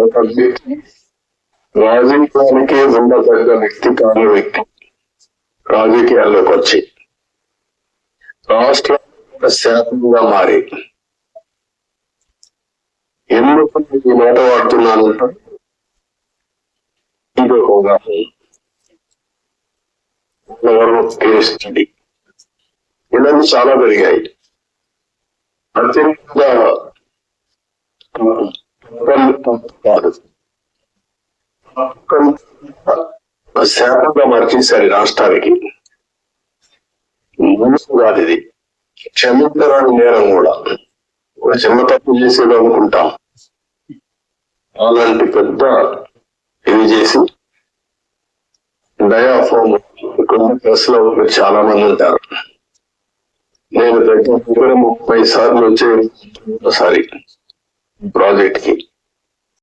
ఒక వ్యక్తి రాజకీయానికి ఉండదగ్గ వ్యక్తి కాని వ్యక్తి రాజకీయాల్లోకి వచ్చి రాష్ట్ర శాతంగా మారి ఎందుకు ఈ మాట వాడుతున్నాను? ఇది ఒక ఉదాహరణ. ఇలాంటి చాలా పెరిగాయి. అత్యంత శాతంగా మార్చేశారు రాష్ట్రానికి. కాదు ఇది, క్షమించరాని నేరం కూడా. ఒక చిన్న తప్పు చేసేది అనుకుంటాం, అలాంటి పెద్ద ఇది చేసి డయాఫామ్ ప్రెస్ లో చాలా మంది ఉంటారు. నేను దగ్గర 30 సార్లు వచ్చే ఒకసారి ప్రాజెక్ట్ కి